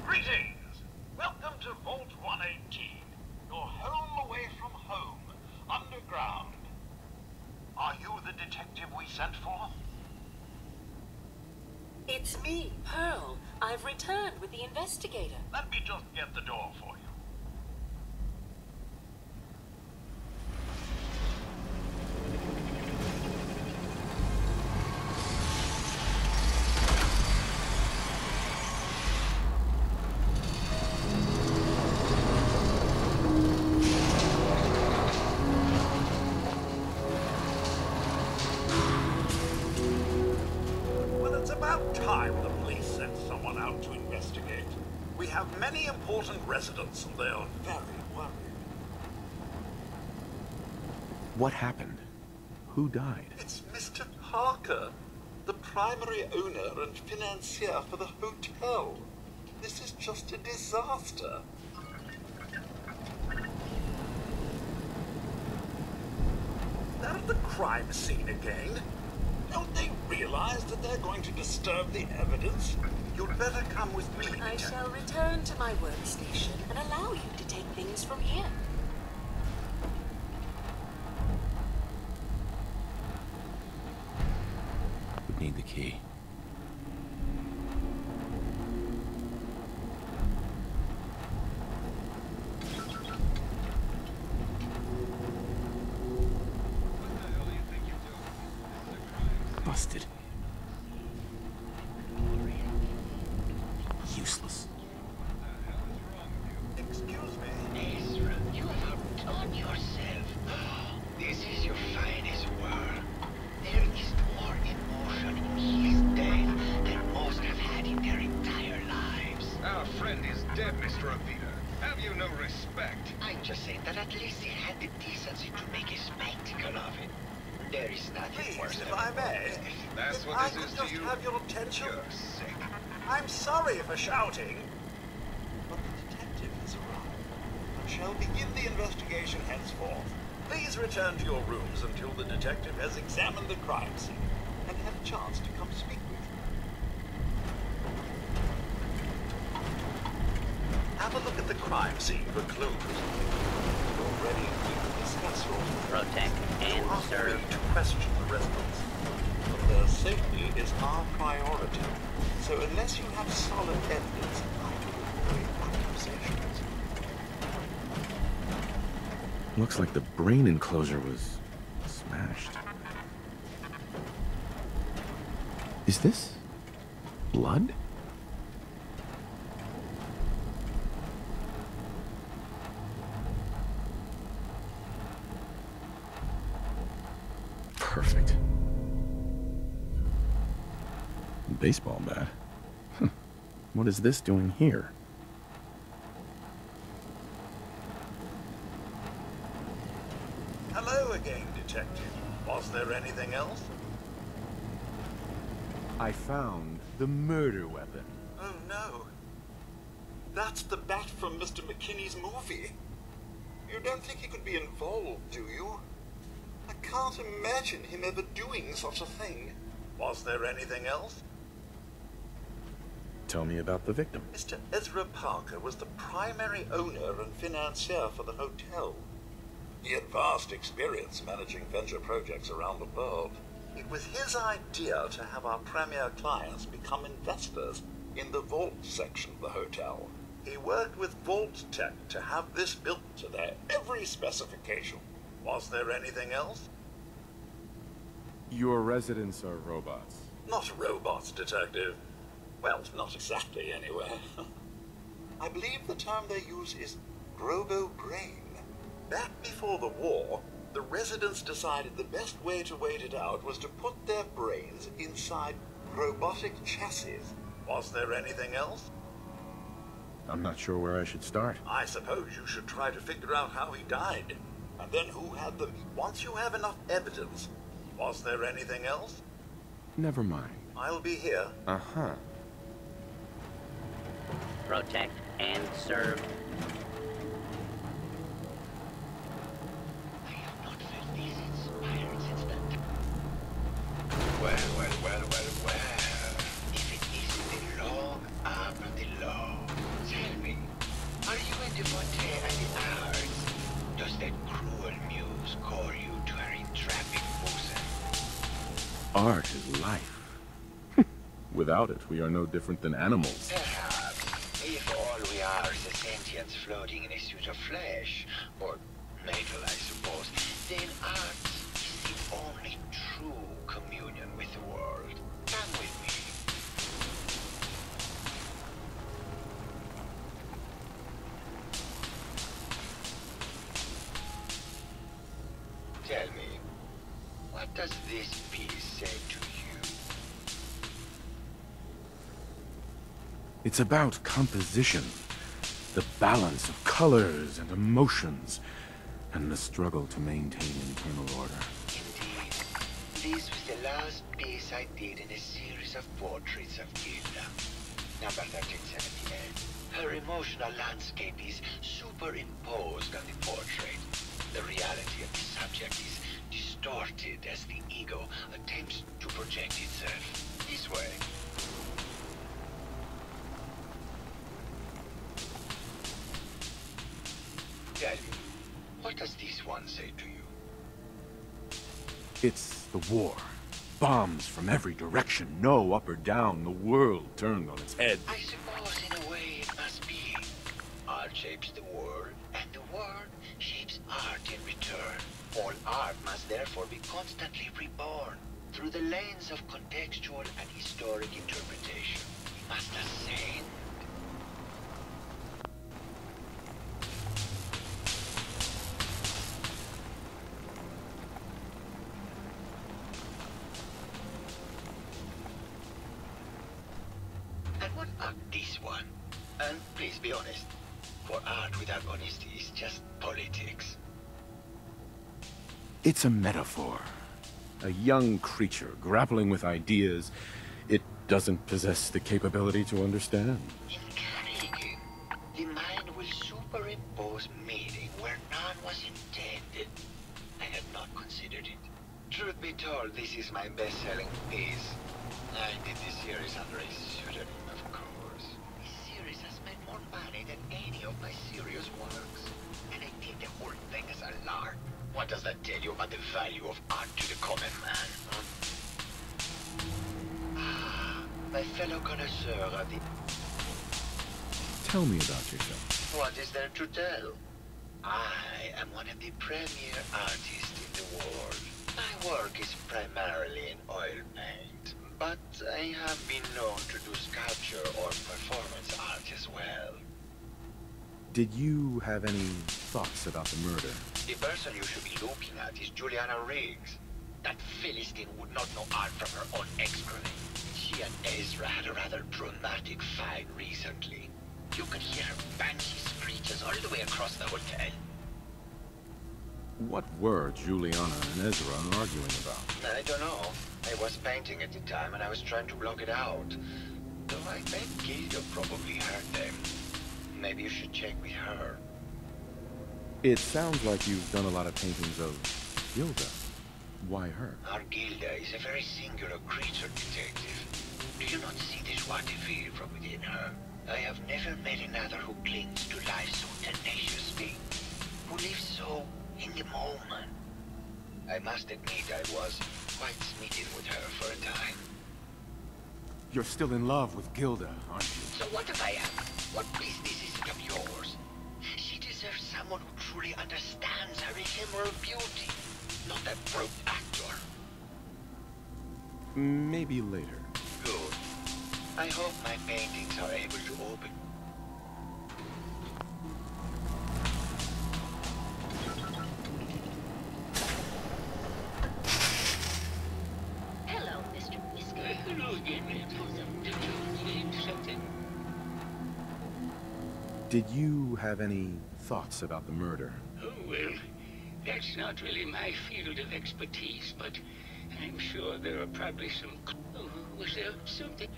Greetings! Welcome to Vault 118. Your home away from home, underground. Are you the detective we sent for? It's me, Pearl. I've returned with the investigator. Let me just get the door for you. Time the police sent someone out to investigate. We have many important residents and they are very worried. What happened? Who died? It's Mr. Parker, the primary owner and financier for the hotel. This is just a disaster. They're at the crime scene again. Don't they realize that they're going to disturb the evidence? You'd better come with me. I shall return to my workstation and allow you to take things from here. Would need the key. Busted. Useless. Excuse me? Ezra, you have outdone yourself. This is your finest work. There is more emotion in his death than most have had in their entire lives. Our friend is dead, Mr. Avita. Have you no respect? I'm just saying that at least he had the decency to make a spectacle of it. There is nothing worse Please, than if I may. That's If what I this could is just to you? have your attention. You're sick. I'm sorry for shouting. But the detective has arrived and shall begin the investigation henceforth. Please return to your rooms until the detective has examined the crime scene and had a chance to come speak with you. Have a look at the crime scene for clues. You're ready to discuss your Protect and You are serve. free to question the residents. But their safety is our priority. So unless you have solid evidence, I do avoid accusations. Looks like the brain enclosure was smashed. Is this blood? Perfect. Baseball bat? What is this doing here? Hello again, Detective. Was there anything else? I found the murder weapon. Oh no. That's the bat from Mr. McKinney's movie. You don't think he could be involved, do you? I can't imagine him ever doing such a thing. Was there anything else? Tell me about the victim. Mr. Ezra Parker was the primary owner and financier for the hotel. He had vast experience managing venture projects around the world. It was his idea to have our premier clients become investors in the vault section of the hotel. He worked with Vault Tech to have this built to their every specification. Was there anything else? Your residents are robots. Not robots, Detective. Well, not exactly, anyway. I believe the term they use is robo-brain. Back before the war, the residents decided the best way to wait it out was to put their brains inside robotic chassis. Was there anything else? I'm not sure where I should start. I suppose you should try to figure out how he died. And then who had them. Once you have enough evidence, was there anything else? Never mind. I'll be here. Uh-huh. Protect and serve. I have not felt the Art is life. Without it, we are no different than animals. Perhaps, if all we are is a sentience floating in a suit of flesh, or metal, I suppose, then art is the only true communion with the world. Come with me. Tell me, what does this piece say to you? It's about composition, the balance of colors and emotions, and the struggle to maintain internal order. Indeed, this was the last piece I did in a series of portraits of Gilda. Number 1378. Her emotional landscape is superimposed on the portrait. The reality of the subject is distorted as the ego attempts to project itself this way. Tell me, what does this one say to you? It's the war. Bombs from every direction, no up or down, the world turned on its head. I suppose in a way it must be. Art shapes the world, and the world shapes art in return. All art must therefore be constantly reborn through the lens of contextual and historic interpretation. We must ascend. And what about this one? And please be honest, for art without honesty is just politics. It's a metaphor. A young creature grappling with ideas it doesn't possess the capability to understand. Intriguing. The mind will superimpose meaning where none was intended. I had not considered it. Truth be told, this is my best-selling piece. I did this series under a pseudonym, of course. This series has made more money than any of my serious works. And I did the whole thing as a lark. What does that tell you about the value of art to the common man? Ah, my fellow connoisseur of the... Tell me about yourself. What is there to tell? I am one of the premier artists in the world. My work is primarily in oil paint, but I have been known to do sculpture or performance art as well. Did you have any thoughts about the murder? The person you should be looking at is Juliana Riggs. That Philistine would not know art from her own excrement. She and Ezra had a rather dramatic fight recently. You could hear her banshee screeches all the way across the hotel. What were Juliana and Ezra arguing about? I don't know. I was painting at the time and I was trying to block it out. Though I bet Gilda probably heard them. Maybe you should check with her. It sounds like you've done a lot of paintings of Gilda. Why her? Our Gilda is a very singular creature, detective. Do you not see the joie de vivre from within her? I have never met another who clings to life so tenaciously, who lives so in the moment. I must admit I was quite smitten with her for a time. You're still in love with Gilda, aren't you? So what if I am? What business is it of yours? She deserves someone who truly understands her ephemeral beauty, not a broke actor. Maybe later. Good. I hope my paintings are able to open. Hello, Mr. Whisker. Hello again. Did you need something? Did you have any thoughts about the murder? Oh, well, that's not really my field of expertise, but I'm sure there are probably some... Oh, was there something?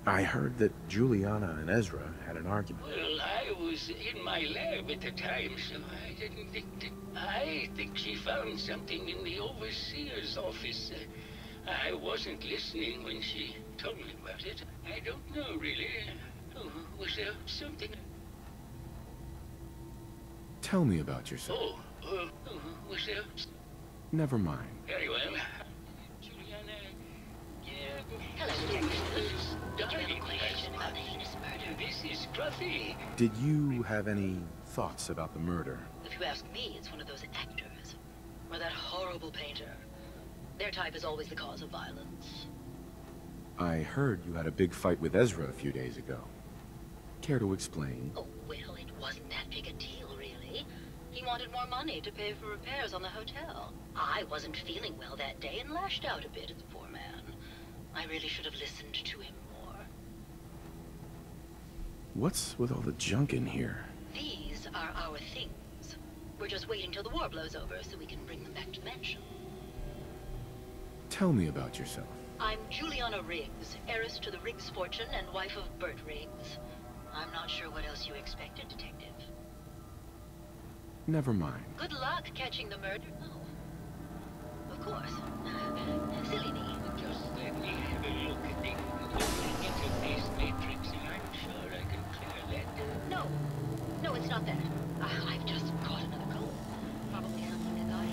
I heard that Juliana and Ezra had an argument. Well, I was in my lab at the time, so I didn't think that... I think she found something in the overseer's office. I wasn't listening when she told me about it. I don't know, really. Oh, was there something... Tell me about yourself. Oh, was there... Never mind. Very well. Juliana Hello, detective. Did you have a question about the heinous murder? This is Scruffy. Did you have any thoughts about the murder? If you ask me, it's one of those actors. Or that horrible painter. Their type is always the cause of violence. I heard you had a big fight with Ezra a few days ago. Care to explain? Oh, well, it wasn't that big a deal, really. He wanted more money to pay for repairs on the hotel. I wasn't feeling well that day and lashed out a bit at the poor man. I really should have listened to him more. What's with all the junk in here? These are our things. We're just waiting till the war blows over so we can bring them back to the mansion. Tell me about yourself. I'm Juliana Riggs, heiress to the Riggs fortune and wife of Bert Riggs. I'm not sure what else you expected, Detective. Never mind. Good luck catching the murder. Oh. Of course. Silly me. Just let me have a look at the interface matrix, and I'm sure I can clear that. No. No, it's not that. I've just caught another cold. Probably something that I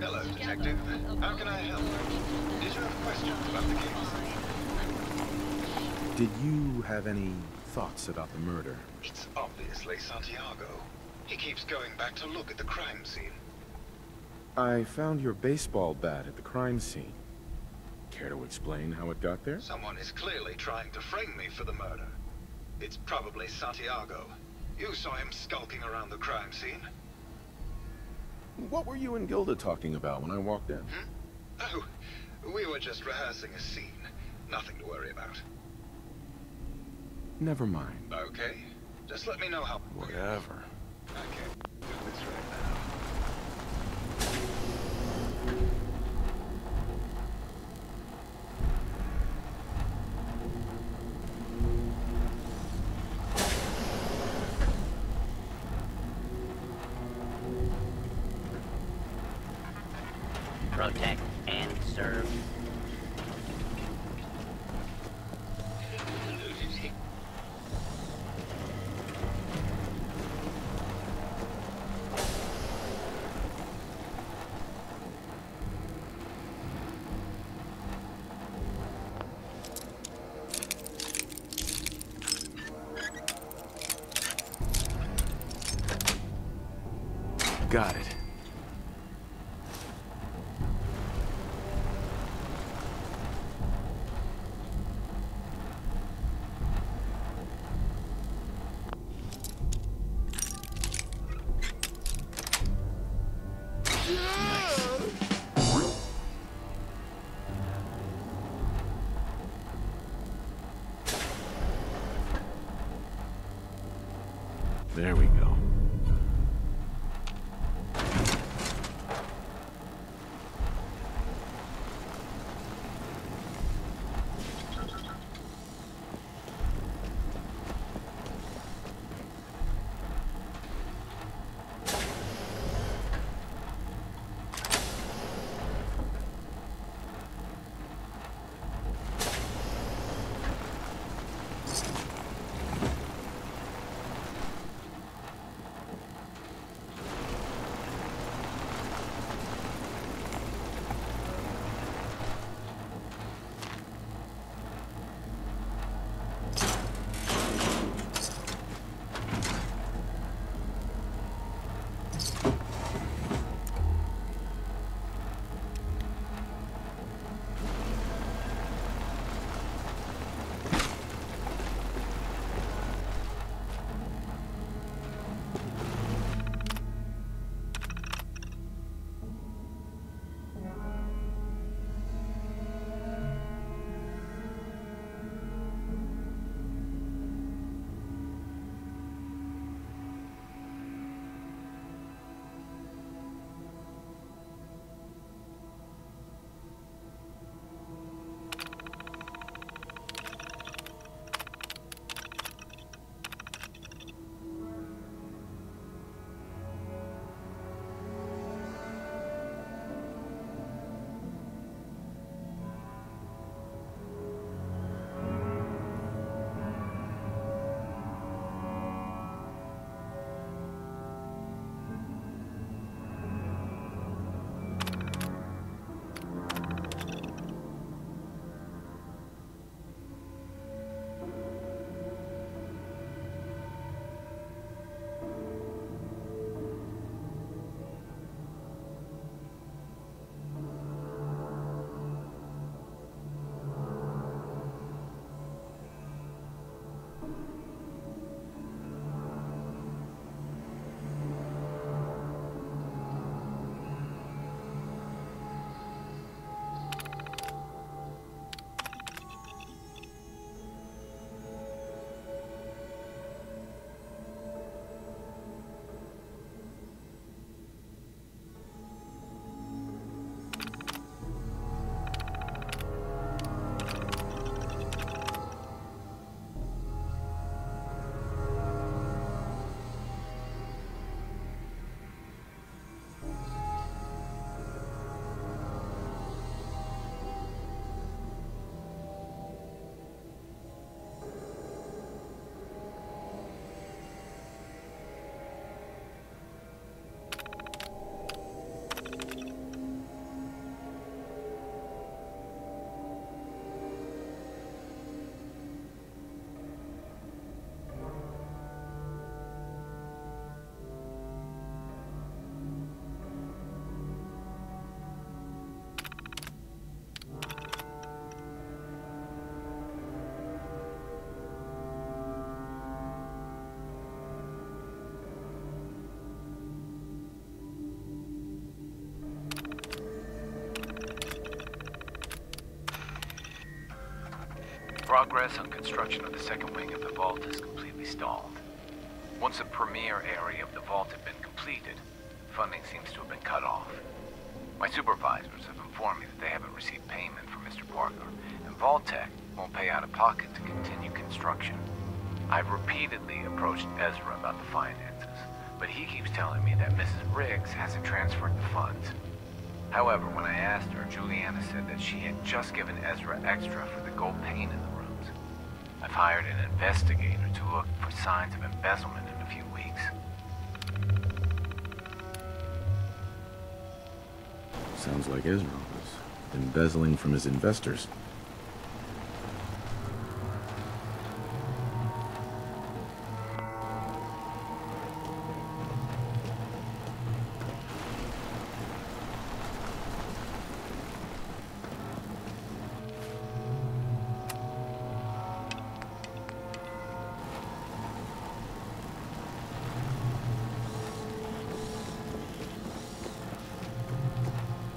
Hello, Detective. How can I help? Did you have questions about the case? Did you have any thoughts about the murder? It's obviously Santiago. He keeps going back to look at the crime scene. I found your baseball bat at the crime scene. Care to explain how it got there? Someone is clearly trying to frame me for the murder. It's probably Santiago. You saw him skulking around the crime scene. What were you and Gilda talking about when I walked in? Oh, we were just rehearsing a scene. Nothing to worry about. Never mind. Okay. Just let me know how... Whatever. I can't do this right now. Protect and serve. Got it. Progress on construction of the second wing of the vault is completely stalled. Once the premier area of the vault had been completed, funding seems to have been cut off. My supervisors have informed me that they haven't received payment from Mr. Parker, and Vault-Tec won't pay out of pocket to continue construction. I've repeatedly approached Ezra about the finances, but he keeps telling me that Mrs. Riggs hasn't transferred the funds. However, when I asked her, Juliana said that she had just given Ezra extra for the gold paint in the rooms. I've hired an investigator to look for signs of embezzlement in a few weeks. Sounds like Ezra was embezzling from his investors.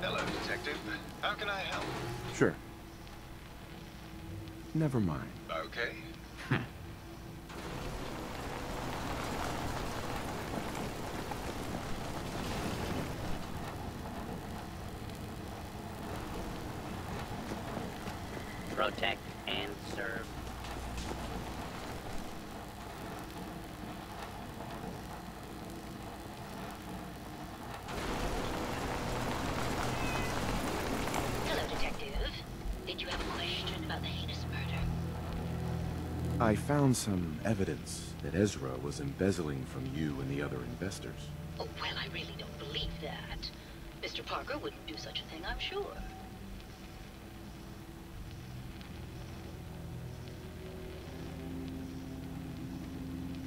Hello, Detective. How can I help? Sure. Never mind. Okay. Protect and serve. Hello, Detective. Did you have a question about the heinous murder? I found some evidence that Ezra was embezzling from you and the other investors. Oh, well, I really don't believe that. Mr. Parker wouldn't do such a thing, I'm sure.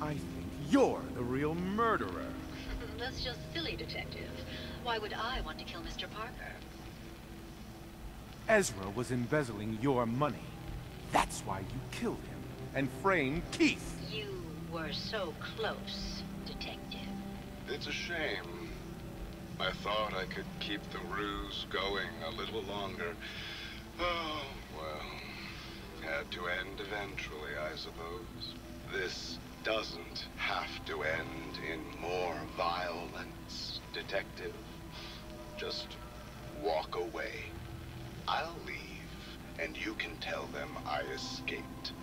I think you're the real murderer. That's just silly, Detective. Why would I want to kill Mr. Parker? Ezra was embezzling your money. That's why you killed him and framed Keith. You were so close, Detective. It's a shame. I thought I could keep the ruse going a little longer. Oh, well. Had to end eventually, I suppose. This doesn't have to end in more violence, Detective. Just walk away. I'll leave, and you can tell them I escaped.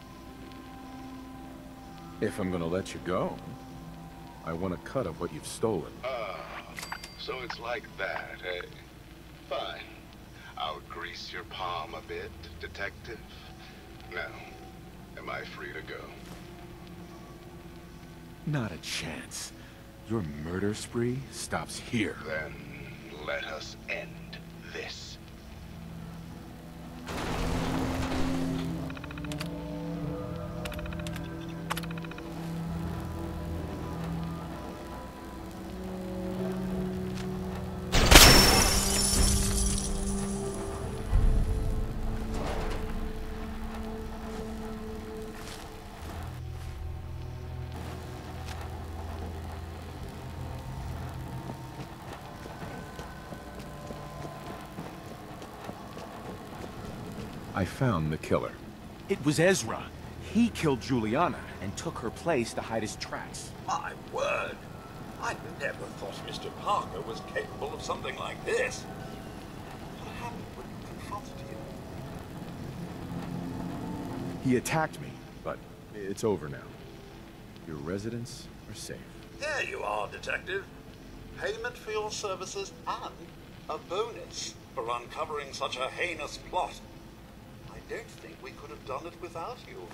If I'm gonna let you go, I want a cut of what you've stolen. So it's like that, eh? Fine. I'll grease your palm a bit, Detective. Now, am I free to go? Not a chance. Your murder spree stops here. Then let us end this. I found the killer. It was Ezra. He killed Juliana and took her place to hide his tracks. My word! I never thought Mr. Parker was capable of something like this. What happened when you confronted him? He attacked me, but it's over now. Your residents are safe. There you are, Detective. Payment for your services and a bonus for uncovering such a heinous plot. I don't think we could have done it without you.